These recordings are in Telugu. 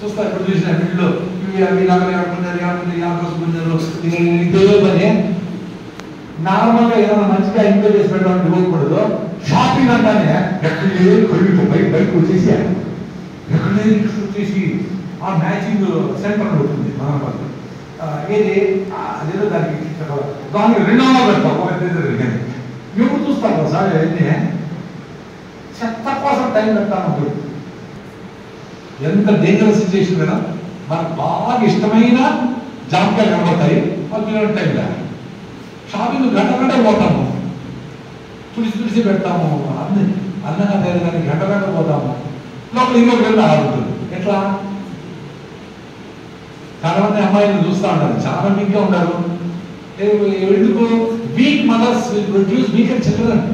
చూస్తా ఇప్పుడు చూసిన వీళ్ళు అవి ఇదే పని. నార్మల్గా ఏదైనా మంచిగా ఎంజాయ్ చేసి పెట్టడం ఇవ్వకూడదు. షాపింగ్ అంటానే ఎక్కడే కొడుకు బయటకు వచ్చేసి ఎక్కడే వచ్చేసి ఆ మ్యాచింగ్ సెంటర్ ఉంటుంది మన ఏది అదేదో దానికి 200 పెడతాం ఒక దగ్గర. ఎవరు చూస్తారు సార్ అవన్నీ చెత్త కోసం టైం పెడతాను. ఎంత డేంజరస్ సిచ్యువేషన్ కదా. మనకు బాగా ఇష్టమైన జాబితాలు కనబడతాయి, అది టైం లేదు. షాపింగ్ గంట పోతాము, తుడిసి పెడతాము, అన్నగా తేదీ గంట పోతాము, లోపల ఇంకొక వెళ్ళి ఆడుతుంది. ఎట్లా చాలా మంది అమ్మాయిలను చూస్తూ ఉంటారు, చాలా వీక్గా ఉంటారు. ఎందుకు? Weak mothers will produce weakened children.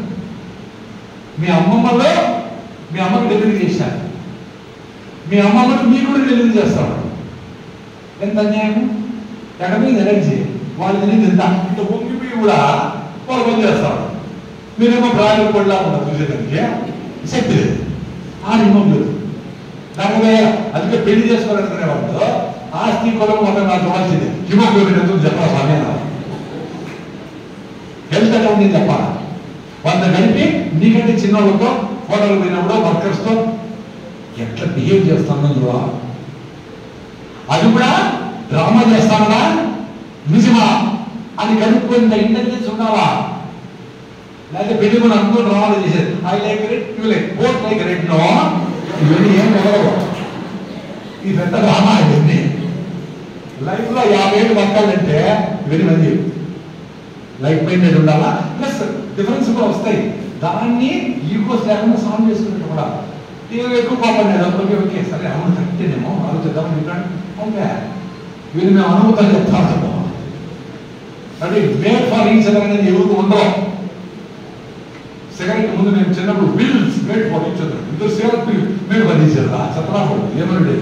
మీ అమ్మమ్మలో మీ అమ్మకి డెలివరీ చేశారు, మీ అమ్మమ్మకి మీరు కూడా డెలివరీ చేస్తాడు. ఎంత అన్యాయం! ఎక్కడ మీద ఎనర్జీ వాళ్ళు తినేది ఎంత ఇంత పొంగిపోయి కూడా వాళ్ళు పని చేస్తాడు. మీరేమో ప్రాణులు పడలా ఉన్నారు చూసేదానికి శక్తి లేదు, ఆడిమం లేదు. దానివల్ల అందుకే పెళ్లి చేసుకోవాలనుకునే వాళ్ళు ఆస్తి కులం మొత్తం నాకు చూడాల్సిందే. హిమోగ్లోబిన్ ఎందుకు చెప్పాలి సమయం హెల్త్ ఎలా ఉంది చెప్పాలి. 100 కలిపి నీకంటే చిన్నవాళ్ళతో ఫోటోలు పోయినప్పుడు వర్కర్స్తో ఎట్లా బిహేవ్ చేస్తాను నువ్వు, అది కూడా డ్రామా చేస్తానా నిజమా అని కనుక్కొని ఇంటెలిజెన్స్ ఉండాలా. లేకపోతే పెళ్లి కూడా అందరూ డ్రామాలు చేసేది. I like red, you like both like red. No, ఇవన్నీ ఏం ఎవరు ఈ పెద్ద డ్రామా ఇవన్నీ. లైఫ్ లో 50 ఏళ్ళు బతకాలంటే ఇవన్నీ మంది లైఫ్ మైండెడ్ ఉండాలా. ప్లస్ డిఫరెన్స్ కూడా వస్తాయి. దాన్ని ఈగోస్ లేకుండా సాల్వ్ చేసుకున్నట్టు కూడా ఎక్కువ పాపం లేదు. ఓకే ఓకే సరే అవును కరెక్టేనేమో ఆలోచిద్దాం చెప్పండి. ఓకే వీళ్ళు మేము అనుభూతాలు చెప్తాము. అంటే మేడ్ ఫర్ ఈచ్ అదర్ అనేది ఎవరికి ఉండవు. సిగరెట్ ముందు నేను చిన్నప్పుడు Wills made for each other, ఇద్దరు cigarette made for each other. చెప్పరాకూడదు ఏమన్నా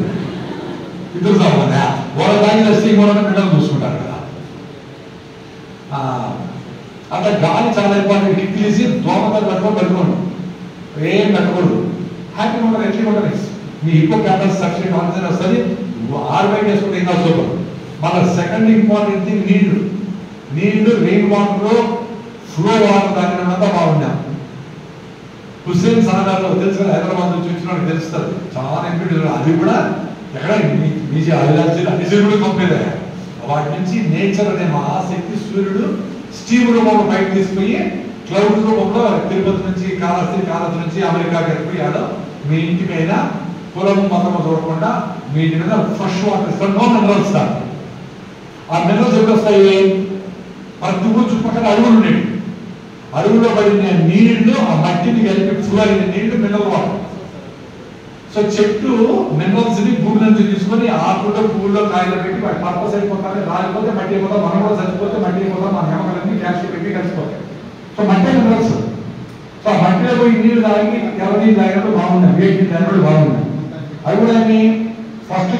ఇద్దరు సాగుతుందా వాళ్ళ దాని వస్తే కూడా పిల్లలు చూసుకుంటారు కదా. అట్లా గాలి చాలా ఇంపార్టెంట్. కిక్కిలేసి దోమకాలు పెట్టుకోండి, ఏం పెట్టకూడదు. హ్యాపీగా ఉంటారు, ఎట్లా ఉంటారు. మీ హిప్పో క్యాపస్ సబ్స్టేట్ ఆక్సిజన్ వస్తుంది, ఆర్బైట్ వేసుకుంటే ఇంకా సూపర్. మన సెకండ్ ఇంపార్టెంట్ థింగ్ నీళ్లు రెయిన్ వాటర్, ఫ్లో వాటర్ తాగినంతా బాగున్నాం. హుస్సేన్ సాగర్లో తెలుసు కదా, హైదరాబాద్ నుంచి వచ్చినట్టు తెలుస్తుంది. చాలా ఎంపీటీ అది కూడా ఎక్కడ అన్ని కూడా పంపేదే. వాటి నుంచి నేచర్ అనే మహాశక్తి సూర్యుడు స్టీమ్ రూపంలో బయట తీసుకుపోయి క్లౌడ్ రూపంలో తిరుపతి నుంచి కాళహస్తి నుంచి అమెరికాకి వెళ్ళిపోయాడు. మీ ఇంటి పైన కులం మతము చూడకుండా మీ ఇంటి మీద ఫ్రెష్ వాటర్ ఇస్తాడు. No minerals. ఆ మినరల్స్ ఎప్పుడు వస్తాయి? ప్రతి ఊరు చుట్టుపక్కల అడవులు ఉండేవి. అడవుల్లో పడిన నీళ్లు ఆ మట్టిని కలిపి ఫ్లో అయిన నీళ్లు మినరల్ వాటర్. సో చెట్టు మినరల్స్ ని భూమి నుంచి తీసుకొని ఆకుల్లో పువ్వుల్లో కాయలు పెట్టి వాటి పర్పస్ అయిపోతాయి. రాలిపోతే మట్టి అయిపోతాం, మనం కూడా చచ్చిపోతే మట్టి అయిపోతాం, మన ఎమకలన్నీ క్యాష్ పెట్టి కలిసిపోతాయి. సో మట్టి మినరల్స్. సో మట్టిలో పోయి నీళ్ళు తాగి ఎవరి నీళ్ళు తాగినప్పుడు బాగున్నాయి, వేడి నీళ్ళు తాగినప్పుడు బాగున్నాయి. అవి కూడా ఫస్ట్